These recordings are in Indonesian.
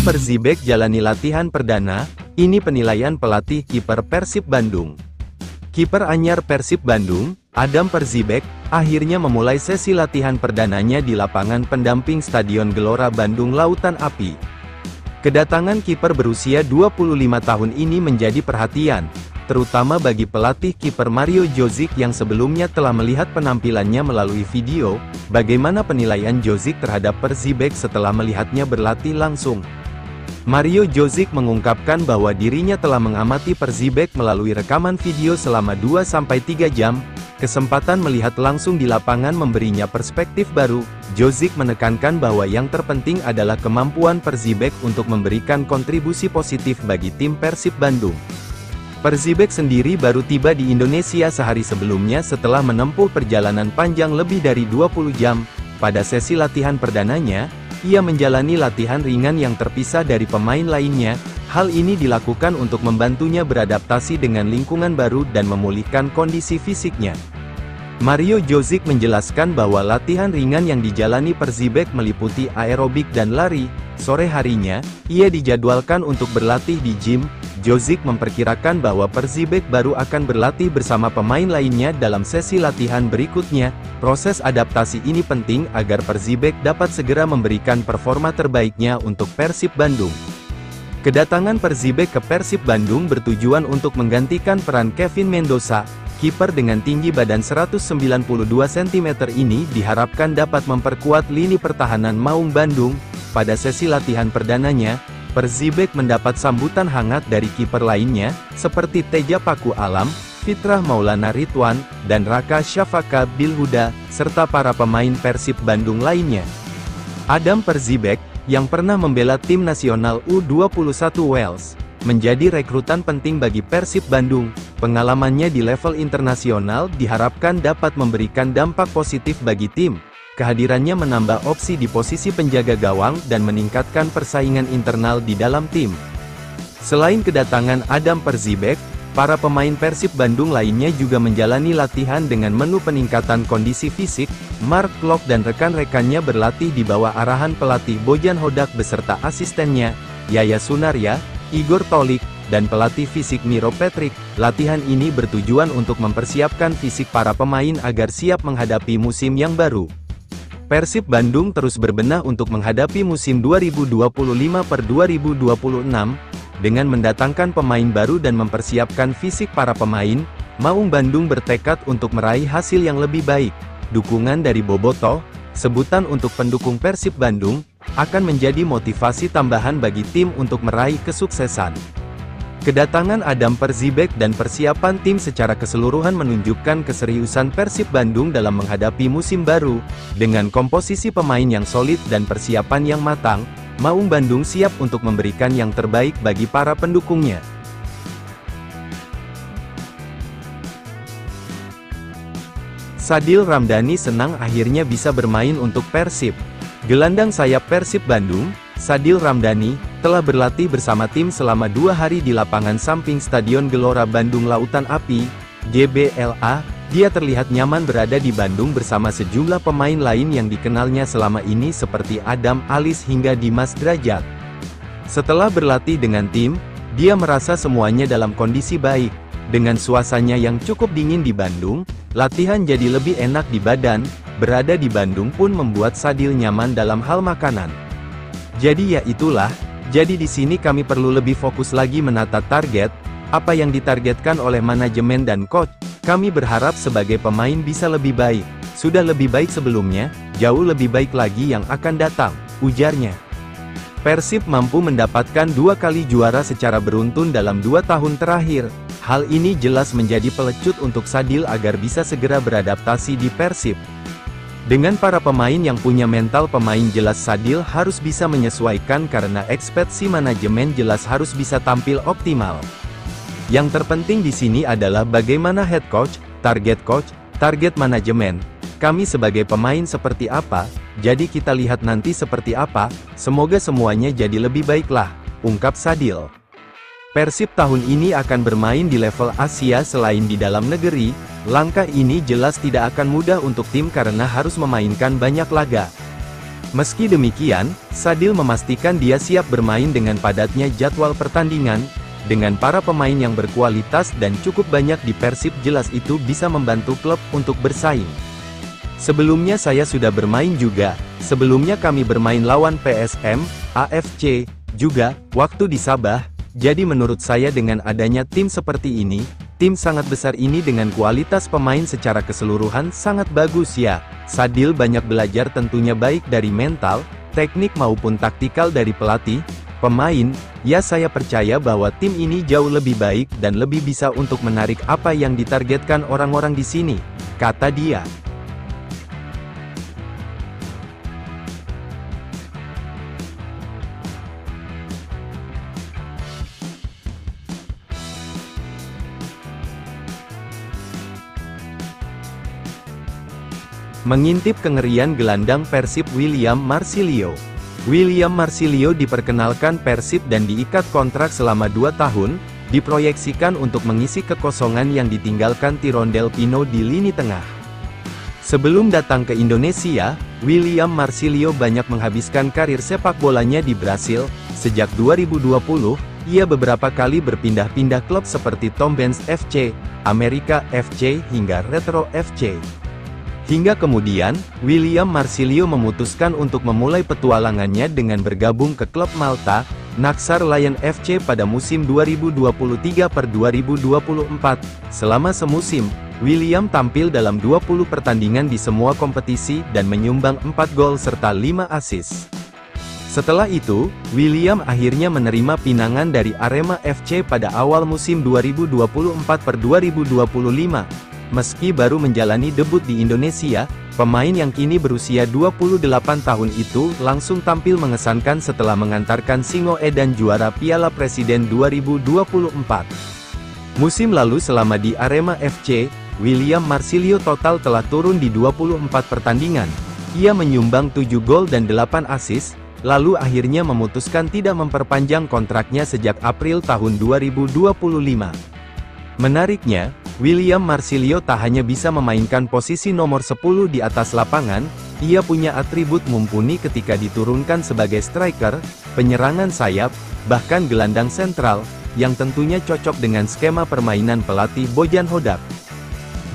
Perzibek jalani latihan perdana, ini penilaian pelatih kiper Persib Bandung. Kiper anyar Persib Bandung, Adam Perzibek, akhirnya memulai sesi latihan perdananya di lapangan pendamping Stadion Gelora Bandung Lautan Api. Kedatangan kiper berusia 25 tahun ini menjadi perhatian, terutama bagi pelatih kiper Mario Djordjic yang sebelumnya telah melihat penampilannya melalui video. Bagaimana penilaian Djordjic terhadap Perzibek setelah melihatnya berlatih langsung? Mario Djordjic mengungkapkan bahwa dirinya telah mengamati Perzibek melalui rekaman video selama 2-3 jam. Kesempatan melihat langsung di lapangan memberinya perspektif baru. Djordjic menekankan bahwa yang terpenting adalah kemampuan Perzibek untuk memberikan kontribusi positif bagi tim Persib Bandung. Perzibek sendiri baru tiba di Indonesia sehari sebelumnya setelah menempuh perjalanan panjang lebih dari 20 jam. Pada sesi latihan perdananya, ia menjalani latihan ringan yang terpisah dari pemain lainnya. Hal ini dilakukan untuk membantunya beradaptasi dengan lingkungan baru dan memulihkan kondisi fisiknya. Mario Djordjic menjelaskan bahwa latihan ringan yang dijalani Perzibek meliputi aerobik dan lari. Sore harinya, ia dijadwalkan untuk berlatih di gym. Djordjic memperkirakan bahwa Perzibek baru akan berlatih bersama pemain lainnya dalam sesi latihan berikutnya. Proses adaptasi ini penting agar Perzibek dapat segera memberikan performa terbaiknya untuk Persib Bandung. Kedatangan Perzibek ke Persib Bandung bertujuan untuk menggantikan peran Kevin Mendoza. Kiper dengan tinggi badan 192 cm ini diharapkan dapat memperkuat lini pertahanan Maung Bandung. Pada sesi latihan perdananya, Perzibek mendapat sambutan hangat dari kiper lainnya, seperti Teja Paku Alam, Fitrah Maulana Ridwan, dan Raka Syafaka Bilhuda, serta para pemain Persib Bandung lainnya. Adam Perzibek, yang pernah membela tim nasional U21 Wales, menjadi rekrutan penting bagi Persib Bandung. Pengalamannya di level internasional diharapkan dapat memberikan dampak positif bagi tim. Kehadirannya menambah opsi di posisi penjaga gawang dan meningkatkan persaingan internal di dalam tim. Selain kedatangan Adam Perzibek, para pemain Persib Bandung lainnya juga menjalani latihan dengan menu peningkatan kondisi fisik. Mark Klok dan rekan-rekannya berlatih di bawah arahan pelatih Bojan Hodak beserta asistennya, Yaya Sunarya, Igor Tolik, dan pelatih fisik Miro Patrick. Latihan ini bertujuan untuk mempersiapkan fisik para pemain agar siap menghadapi musim yang baru. Persib Bandung terus berbenah untuk menghadapi musim 2025/2026, dengan mendatangkan pemain baru dan mempersiapkan fisik para pemain. Maung Bandung bertekad untuk meraih hasil yang lebih baik. Dukungan dari Bobotoh, sebutan untuk pendukung Persib Bandung, akan menjadi motivasi tambahan bagi tim untuk meraih kesuksesan. Kedatangan Adam Perzibek dan persiapan tim secara keseluruhan menunjukkan keseriusan Persib Bandung dalam menghadapi musim baru. Dengan komposisi pemain yang solid dan persiapan yang matang, Maung Bandung siap untuk memberikan yang terbaik bagi para pendukungnya. Sadil Ramdhani senang akhirnya bisa bermain untuk Persib. Gelandang sayap Persib Bandung, Sadil Ramdhani, telah berlatih bersama tim selama 2 hari di lapangan samping Stadion Gelora Bandung Lautan Api, GBLA. Dia terlihat nyaman berada di Bandung bersama sejumlah pemain lain yang dikenalnya selama ini seperti Adam Alis hingga Dimas Drajat. Setelah berlatih dengan tim, dia merasa semuanya dalam kondisi baik. Dengan suasananya yang cukup dingin di Bandung, latihan jadi lebih enak di badan. Berada di Bandung pun membuat Sadil nyaman dalam hal makanan. Jadi ya itulah, jadi di sini kami perlu lebih fokus lagi menata target, apa yang ditargetkan oleh manajemen dan coach. Kami berharap sebagai pemain bisa lebih baik. Sudah lebih baik sebelumnya, jauh lebih baik lagi yang akan datang, ujarnya. Persib mampu mendapatkan 2 kali juara secara beruntun dalam 2 tahun terakhir. Hal ini jelas menjadi pelecut untuk Sadil agar bisa segera beradaptasi di Persib. Dengan para pemain yang punya mental pemain, jelas Sadil harus bisa menyesuaikan karena ekspektasi manajemen jelas harus bisa tampil optimal. Yang terpenting di sini adalah bagaimana head coach, target manajemen. Kami sebagai pemain seperti apa, jadi kita lihat nanti seperti apa, semoga semuanya jadi lebih baiklah, ungkap Sadil. Persib tahun ini akan bermain di level Asia selain di dalam negeri. Langkah ini jelas tidak akan mudah untuk tim karena harus memainkan banyak laga. Meski demikian, Sadil memastikan dia siap bermain dengan padatnya jadwal pertandingan, dengan para pemain yang berkualitas dan cukup banyak di Persib jelas itu bisa membantu klub untuk bersaing. Sebelumnya saya sudah bermain juga, sebelumnya kami bermain lawan PSM, AFC, juga, waktu di Sabah, jadi menurut saya dengan adanya tim seperti ini, tim sangat besar ini dengan kualitas pemain secara keseluruhan sangat bagus ya. Sadil banyak belajar tentunya baik dari mental, teknik maupun taktikal dari pelatih, pemain, ya saya percaya bahwa tim ini jauh lebih baik dan lebih bisa untuk menarik apa yang ditargetkan orang-orang di sini, kata dia. Mengintip kengerian gelandang Persib William Marsilio. William Marsilio diperkenalkan Persib dan diikat kontrak selama 2 tahun, diproyeksikan untuk mengisi kekosongan yang ditinggalkan Tirondel Pino di lini tengah. Sebelum datang ke Indonesia, William Marsilio banyak menghabiskan karir sepak bolanya di Brasil. Sejak 2020, ia beberapa kali berpindah-pindah klub seperti Tom Benz FC, Amerika FC hingga Retro FC. Hingga kemudian, William Marsilio memutuskan untuk memulai petualangannya dengan bergabung ke klub Malta, Naxar Lion FC pada musim 2023-2024. Selama semusim, William tampil dalam 20 pertandingan di semua kompetisi dan menyumbang 4 gol serta 5 assist. Setelah itu, William akhirnya menerima pinangan dari Arema FC pada awal musim 2024-2025. Meski baru menjalani debut di Indonesia, pemain yang kini berusia 28 tahun itu langsung tampil mengesankan setelah mengantarkan Singo Edan juara Piala Presiden 2024. Musim lalu selama di Arema FC, William Marsilio total telah turun di 24 pertandingan. Ia menyumbang 7 gol dan 8 assist, lalu akhirnya memutuskan tidak memperpanjang kontraknya sejak April tahun 2025. Menariknya, William Marsilio tak hanya bisa memainkan posisi nomor 10 di atas lapangan, ia punya atribut mumpuni ketika diturunkan sebagai striker, penyerangan sayap, bahkan gelandang sentral, yang tentunya cocok dengan skema permainan pelatih Bojan Hodak.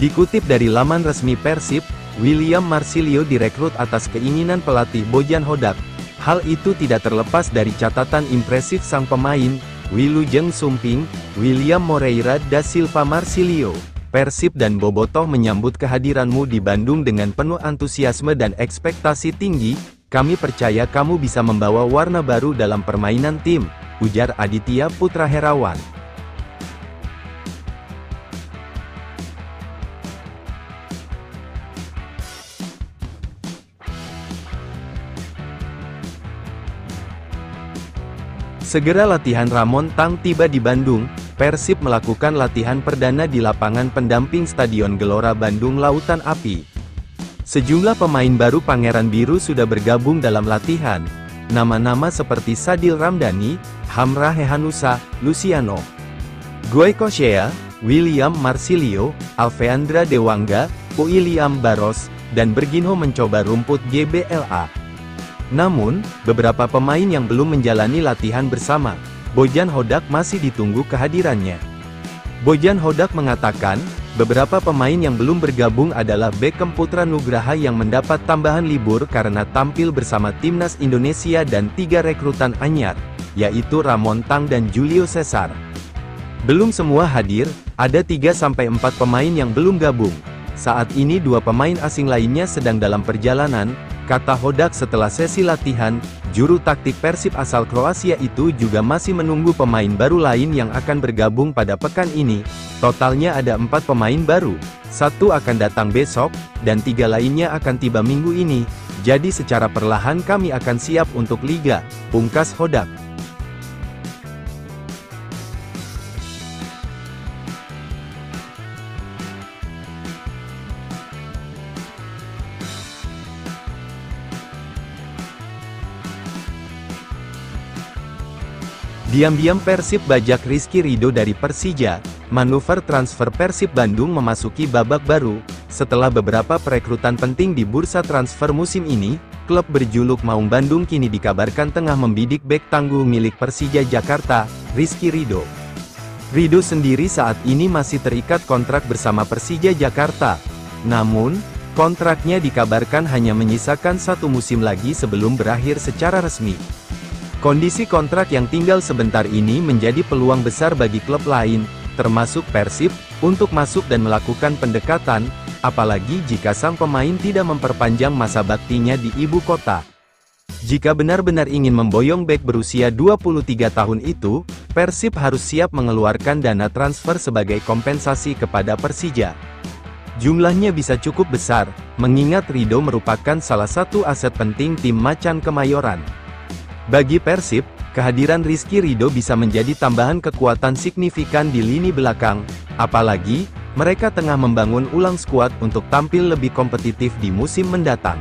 Dikutip dari laman resmi Persib, William Marsilio direkrut atas keinginan pelatih Bojan Hodak. Hal itu tidak terlepas dari catatan impresif sang pemain, Wilujeng Sumping, William Moreira da Silva Marsilio. Persib dan Bobotoh menyambut kehadiranmu di Bandung dengan penuh antusiasme dan ekspektasi tinggi. Kami percaya kamu bisa membawa warna baru dalam permainan tim, ujar Aditya Putra Herawan. Segera latihan Ramon Tang tiba di Bandung, Persib melakukan latihan perdana di lapangan pendamping Stadion Gelora Bandung Lautan Api. Sejumlah pemain baru Pangeran Biru sudah bergabung dalam latihan. Nama-nama seperti Sadil Ramdhani, Hamrah Hehanusa, Luciano Goycochea, William Marsilio, Alveandra Dewangga, William Barros, dan Berginho mencoba rumput GBLA. Namun, beberapa pemain yang belum menjalani latihan bersama Bojan Hodak masih ditunggu kehadirannya. Bojan Hodak mengatakan, beberapa pemain yang belum bergabung adalah Beckham Putra Nugraha yang mendapat tambahan libur karena tampil bersama Timnas Indonesia dan 3 rekrutan anyar, yaitu Ramon Tang dan Julio Cesar. Belum semua hadir, ada 3-4 pemain yang belum gabung. Saat ini 2 pemain asing lainnya sedang dalam perjalanan, kata Hodak setelah sesi latihan. Juru taktik Persib asal Kroasia itu juga masih menunggu pemain baru lain yang akan bergabung pada pekan ini. Totalnya ada 4 pemain baru, 1 akan datang besok, dan 3 lainnya akan tiba minggu ini. Jadi secara perlahan kami akan siap untuk Liga, pungkas Hodak. Diam-diam Persib bajak Rizky Ridho dari Persija. manuver transfer Persib Bandung memasuki babak baru. Setelah beberapa perekrutan penting di bursa transfer musim ini, klub berjuluk Maung Bandung kini dikabarkan tengah membidik bek tangguh milik Persija Jakarta, Rizky Ridho. Ridho sendiri saat ini masih terikat kontrak bersama Persija Jakarta. Namun, kontraknya dikabarkan hanya menyisakan 1 musim lagi sebelum berakhir secara resmi. Kondisi kontrak yang tinggal sebentar ini menjadi peluang besar bagi klub lain, termasuk Persib, untuk masuk dan melakukan pendekatan, apalagi jika sang pemain tidak memperpanjang masa baktinya di ibu kota. Jika benar-benar ingin memboyong bek berusia 23 tahun itu, Persib harus siap mengeluarkan dana transfer sebagai kompensasi kepada Persija. Jumlahnya bisa cukup besar, mengingat Ridho merupakan salah satu aset penting tim Macan Kemayoran. Bagi Persib, kehadiran Rizky Ridho bisa menjadi tambahan kekuatan signifikan di lini belakang, apalagi, mereka tengah membangun ulang skuad untuk tampil lebih kompetitif di musim mendatang.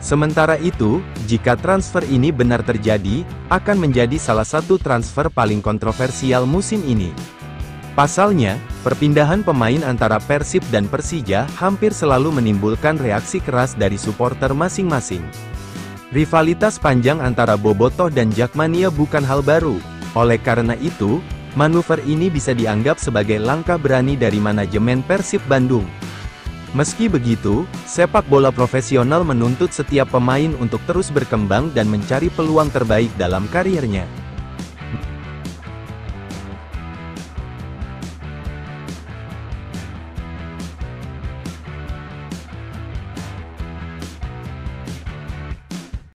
Sementara itu, jika transfer ini benar terjadi, akan menjadi salah satu transfer paling kontroversial musim ini. Pasalnya, perpindahan pemain antara Persib dan Persija hampir selalu menimbulkan reaksi keras dari supporter masing-masing. Rivalitas panjang antara Bobotoh dan Jakmania bukan hal baru. Oleh karena itu, manuver ini bisa dianggap sebagai langkah berani dari manajemen Persib Bandung. Meski begitu, sepak bola profesional menuntut setiap pemain untuk terus berkembang dan mencari peluang terbaik dalam karirnya.